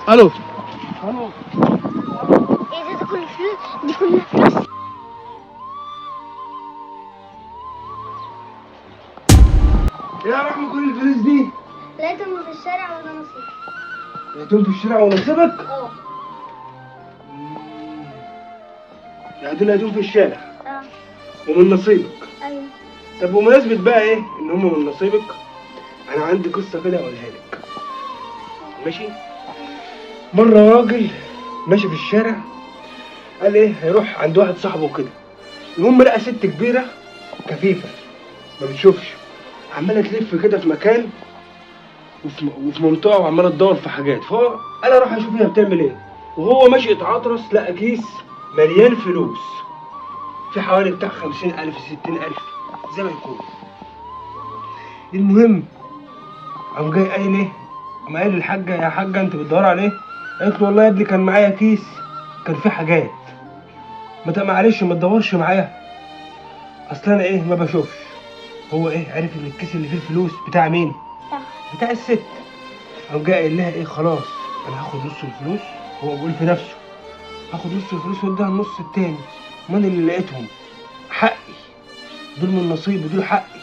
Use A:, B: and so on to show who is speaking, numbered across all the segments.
A: الو.
B: الو.
C: ايه ده كل فلوس دي كلها فلوس؟
B: ايه يا رحمة كل الفلوس دي؟
C: لقيتهم في الشارع ولا نصيب؟
B: لقيتهم في الشارع ونصيبك؟
C: اه.
B: يعني دول لقيتهم في الشارع
C: اه.
B: ومن نصيبك.
C: ايوه.
B: طب بمناسبة بقى ايه ان هم من نصيبك، انا عندي قصة كده اقولها لك. ماشي؟ مرة راجل ماشي في الشارع قال ايه هيروح عند واحد صاحبه كده، المهم لقى ست كبيرة كفيفة ما بتشوفش، عمالة تلف كده في مكان وفي منطقة وعمالة تدور في حاجات، فهو قال اروح اشوف هي بتعمل ايه، وهو ماشي اتعطرس لقى كيس مليان فلوس، في حوالي بتاع 50,000 60,000 زي ما يكون. المهم قام جاي قايل ايه؟ قام قايل للحاجة يا حاجة انت بتدور على ايه؟ قالت له والله يا ابني كان معايا كيس كان فيه حاجات. معلش ما تدورش معايا، اصل انا ايه ما بشوفش. هو ايه عرف ان الكيس اللي فيه الفلوس بتاع مين؟ بتاع الست. قام جاي قايل لها ايه خلاص انا هاخد نص الفلوس، هو بيقول في نفسه هاخد نص الفلوس واديها النص التاني، امال اللي لقيتهم حقي، دول من نصيبي، دول حقي،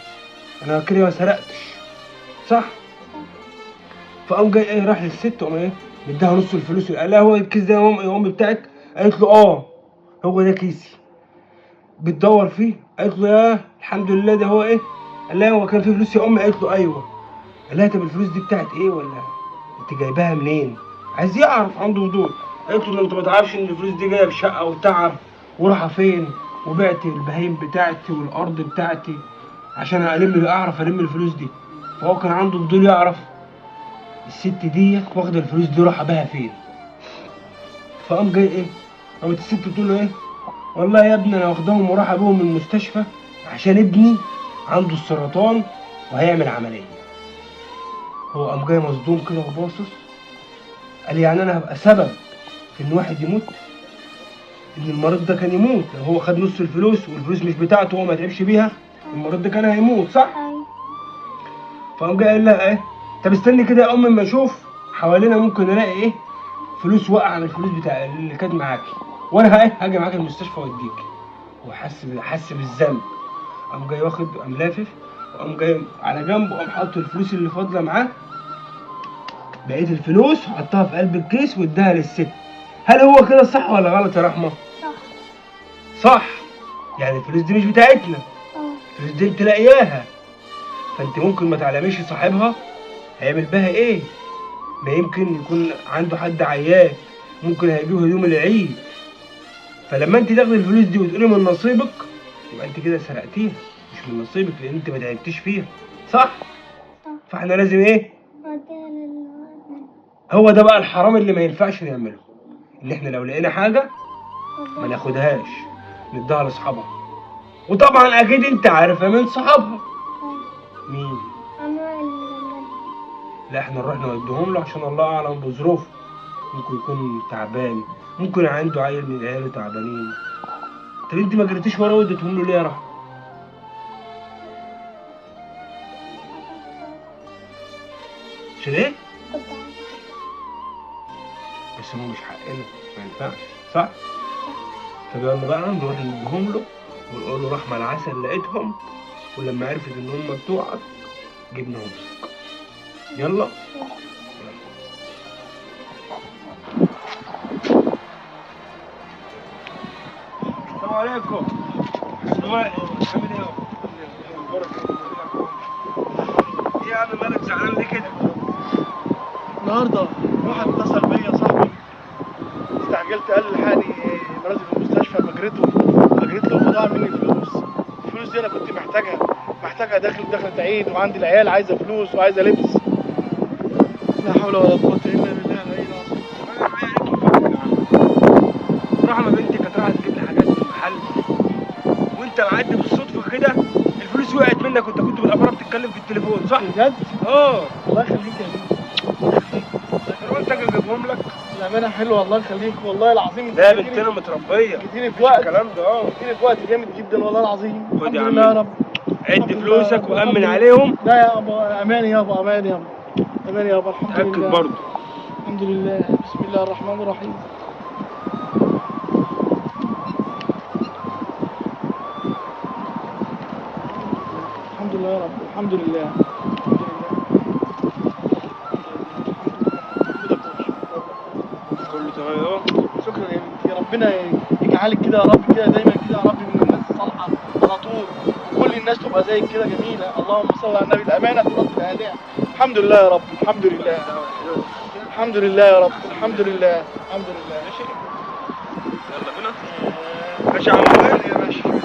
B: انا كده ما سرقتش صح؟ فقام جاي ايه راح للست وقام ايه مديها نص الفلوس، قال لها هو الكيس ده يا امي بتاعك؟ قالت له اه هو ده كيسي. بتدور فيه؟ قالت له يا الحمد لله ده هو ايه؟ قال لها هو كان فيه فلوس يا امي؟ قالت له ايوه. قال لها طب الفلوس دي بتاعت ايه ولا انت جايباها منين؟ عايز يعرف عنده فضول. قالت له انت ما تعرفش ان الفلوس دي جايه بشقه وتعب وراحه فين، وبعت البهايم بتاعتي والارض بتاعتي عشان اعرف الم الفلوس دي. فهو كان عنده فضول يعرف الست دي واخده الفلوس دي رايحه بيها فين. فقام جاي ايه؟ قامت الست بتقول له ايه؟ والله يا ابني انا واخداهم ورايحه بيهم المستشفى عشان ابني عنده السرطان وهيعمل عمليه. هو قام جاي مصدوم كده وباصص، قال يعني انا هبقى سبب في ان واحد يموت؟ ان المريض ده كان يموت لو هو خد نص الفلوس والفلوس مش بتاعته هو ما تعبش بيها، المريض ده كان هيموت صح؟
C: ايوه.
B: فقام جاي قال لها ايه؟ طب استني كده يا امي اما اشوف حوالينا ممكن الاقي ايه فلوس واقعه عن الفلوس بتاع اللي كانت معاكي، وانا ايه هاجي معاك المستشفى واديكي. وحس بالذنب، قام جاي قام لافف وقام جاي على جنب وقام حاطط الفلوس اللي فاضله معاه، بقيت الفلوس حطها في قلب الكيس واداها للست. هل هو كده صح ولا غلط يا رحمه؟
C: صح.
B: صح. يعني الفلوس دي مش بتاعتنا،
C: اه.
B: الفلوس دي انت لاقياها، فانت ممكن ما تعلميش صاحبها هيعمل بها ايه. ما يمكن يكون عنده حد عيان ممكن هيجيب هدوم العيد، فلما انت تاخدي الفلوس دي وتقولي من نصيبك يبقى انت كده سرقتيها، مش من نصيبك لان انت ما تعبتيش فيها صح؟
C: صح.
B: فاحنا لازم ايه؟
C: وديها
B: هو ده بقى الحرام اللي ما ينفعش نعمله، اللي احنا لو لقينا حاجه ما ناخدهاش نديها لاصحابها، وطبعا اكيد انت عارفه من صحابها مين. لا احنا نروح نوديهم له عشان الله اعلم بظروفه، ممكن يكون تعبان، ممكن عنده عيل من عياله تعبانين. طب انت ما جريتيش وراه واديتهم له ليه يا رحمه؟ عشان ايه؟ بس هو مش حقنا ما ينفعش صح؟ طب يلا بقى نروح نديهم له ونقول له رحمه العسل لقيتهم ولما عرفت ان هم بتوعك جبناهم لك. يلا. السلام عليكم. عامل ايه؟ ايه يا عم مالك زعلان ليه كده؟
A: النهارده واحد اتصل بيا صاحبي، استعجلت قال لي الحقني مراتي في المستشفى، فجريت له وضاع مني فلوس. الفلوس دي انا كنت محتاجها دخلت عيد، وعندي العيال عايزه فلوس وعايزه لبس. لا حول ولا قوه الا بالله العلي العظيم.
B: رحمه بنتي كانت رايحه تجيب لي حاجات في المحل وانت معدي بالصدفه كده الفلوس وقعت منك وانت كنت بالاماره بتتكلم في التليفون صح؟
A: بجد؟
B: اه.
A: الله يخليك يا بنتي، الله يخليك.
B: قلت اجي اجيبهم لك.
A: الامانه حلوه الله يخليك والله العظيم.
B: لا بنتنا متربيه.
A: جيتيني في وقت
B: الكلام ده
A: جيتيني في وقت جامد جدا والله العظيم.
B: خد
A: الحمد
B: يا عم
A: لله يا رب.
B: عد فلوسك وامن عليهم.
A: لا يا ابا امان يابا، امان يابا، امان يابا الحمد
B: اتاكد
A: لله.
B: برضه
A: الحمد لله. بسم الله الرحمن الرحيم. الحمد لله يا رب. الحمد لله.
B: كله تمام اهو.
A: شكرا يا بنتي. ربنا يجعلك كده يا رب، كده دايما كده يا رب من الناس الصالحه على طول، وكل الناس تبقى زيك كده جميله. اللهم صل على النبي. الامانه ترد الهدايا. الحمد لله يا رب. الحمد لله. الحمد لله يا رب. الحمد لله. الحمد لله.
B: يلا بينا. ماشي يا عم وائل.
A: يا باشا.